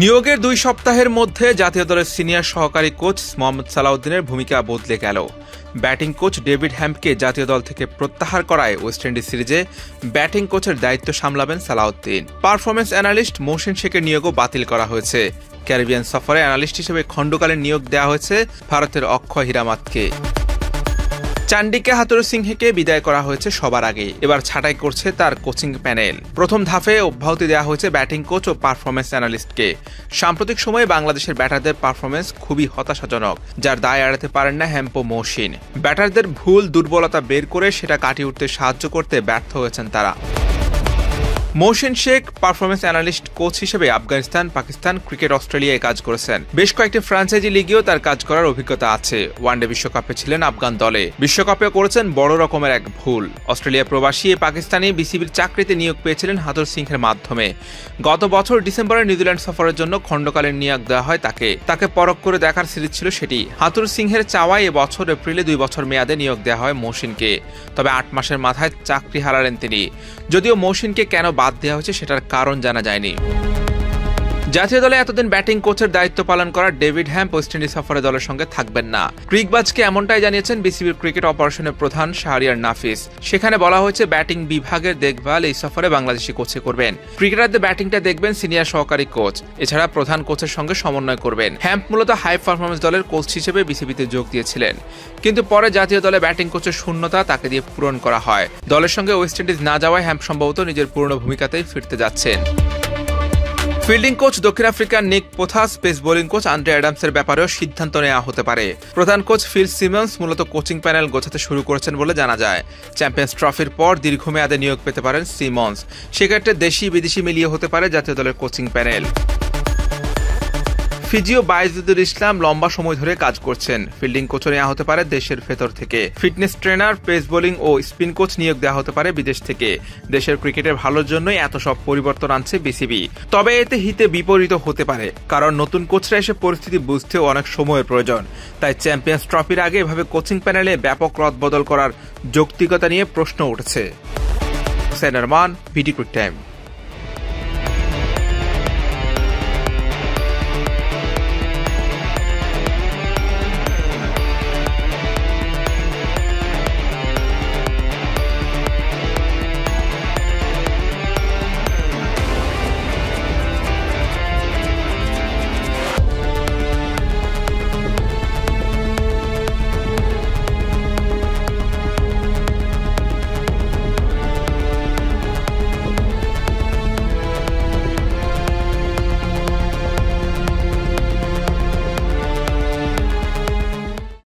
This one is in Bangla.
নিয়োগের 2 সপ্তাহের মধ্যে জাতীয় দলের সিনিয়র সহকারী কোচ মোহাম্মদ সালাউদ্দিনের ভূমিকা বদলে গেল। ব্যাটিং কোচ ডেভিড হ্যাম্পকে জাতীয় দল থেকে প্রত্যাহার করায় ওয়েস্ট ইন্ডিজ সিরিজে ব্যাটিং কোচের দায়িত্ব সামলাবেন সালাউদ্দিন। পারফরমেন্স অ্যানালিস্ট মহসিন শেখের নিয়োগও বাতিল করা হয়েছে। ক্যারিবিয়ান সফরে অ্যানালিস্ট হিসেবে খণ্ডকালীন নিয়োগ দেওয়া হয়েছে ভারতের অক্ষয় হীরামাতকে। চান্ডিকা হাথুরু সিংহকে বিদায় করা হয়েছে সবার আগে, এবার ছাঁটাই করছে তার কোচিং প্যানেল। প্রথম ধাপে অব্যাহতি দেওয়া হয়েছে ব্যাটিং কোচ ও পারফরমেন্স অ্যানালিস্টকে। সাম্প্রতিক সময়ে বাংলাদেশের ব্যাটারদের পারফরমেন্স খুবই হতাশাজনক, যার দায় এড়াতে পারেন না হ্যাম্প ও মহসিন। ব্যাটারদের ভুল দুর্বলতা বের করে সেটা কাটিয়ে উঠতে সাহায্য করতে ব্যর্থ হয়েছেন তারা। Mohsin Sheikh performance analyst coach হিসেবে আফগানিস্তান, পাকিস্তান, ক্রিকেট, অস্ট্রেলিয়ায় কাজ করেছেন। বেশ কয়েকটি ফ্র্যাঞ্চাইজি লিগেও তার কাজ করার অভিজ্ঞতা আছে। ওয়ানডে বিশ্বকাপে ছিলেন আফগান দলে, বিশ্বকাপে করেছেন বড় রকমের এক ভুল। অস্ট্রেলিয়া প্রবাসী পাকিস্তানি বিসিবির চাকরিতে নিয়োগ পেয়েছিলেন হাথুরু সিংহের মাধ্যমে। গত বছর ডিসেম্বরে নিউজিল্যান্ড সফরের জন্য খণ্ডকালীন নিয়োগ দেওয়া হয় তাকে পরখ করে দেখার সিরিজ ছিল সেটি। হাথুরু সিংহের চাওয়ায় এবছর এপ্রিলে 2 বছর মেয়াদে নিয়োগ দেওয়া হয় মহসিনকে। তবে 8 মাসের মাথায় চাকরি হারালেন তিনি। যদিও মহসিনকে কেন বাদ দেওয়া হয়েছে সেটার কারণ জানা যায়নি। জাতীয় দলে এতদিন ব্যাটিং কোচের দায়িত্ব পালন করা ডেভিড হ্যাম্প ওয়েস্ট ইন্ডিজ সফরে দলের সঙ্গে থাকবেন না। ক্রিকবাজকে এমনটাই জানিয়েছেন বিসিবির ক্রিকেট অপারেশনের প্রধান শাহরিয়ার নাফিস। সেখানে বলা হয়েছে ব্যাটিং বিভাগের দেখভাল এই সফরে বাংলাদেশি কোচে করবেন। ক্রিকেটারদের ব্যাটিংটা দেখবেন সিনিয়র সহকারী কোচ, এছাড়া প্রধান কোচের সঙ্গে সমন্বয় করবেন। হ্যাম্প মূলত হাই পারফরমেন্স দলের কোচ হিসেবে বিসিবিতে যোগ দিয়েছিলেন, কিন্তু পরে জাতীয় দলে ব্যাটিং কোচের শূন্যতা তাকে দিয়ে পূরণ করা হয়। দলের সঙ্গে ওয়েস্ট ইন্ডিজ না যাওয়ায় হ্যাম্প সম্ভবত নিজের পুরনো ভূমিকাতেই ফিরতে যাচ্ছেন। ফিল্ডিং কোচ দক্ষিণ আফ্রিকার নিক পোথাস, পেস বোলিং কোচ আন্দ্রে অ্যাডামসের ব্যাপারেও সিদ্ধান্ত নেওয়া হতে পারে। প্রধান কোচ ফিল সিমন্স মূলত কোচিং প্যানেল গোছাতে শুরু করেছেন বলে জানা যায়। চ্যাম্পিয়ন্স ট্রফির পর দীর্ঘমেয়াদে নিয়োগ পেতে পারেন সিমন্স। সেক্ষেত্রে দেশি বিদেশি মিলিয়ে হতে পারে জাতীয় দলের কোচিং প্যানেল। ফিজিও বাইজুদুল ইসলাম লম্বা সময় ধরে কাজ করছেন। ফিল্ডিং কোচও নেওয়া হতে পারে দেশের ভেতর থেকে। ফিটনেস ট্রেনার, পেস বোলিং ও স্পিন কোচ নিয়োগ দেওয়া হতে পারে বিদেশ থেকে। দেশের ক্রিকেটের ভালোর জন্যই এত সব পরিবর্তন আনছে বিসিবি। তবে এতে হিতে বিপরীত হতে পারে, কারণ নতুন কোচরা এসে পরিস্থিতি বুঝতেও অনেক সময়ের প্রয়োজন। তাই চ্যাম্পিয়ন্স ট্রফির আগে এভাবে কোচিং প্যানেলে ব্যাপক রদবদল করার যৌক্তিকতা নিয়ে প্রশ্ন উঠেছে। হুসেইন আরমান, ভিডি ক্রিক টাইম।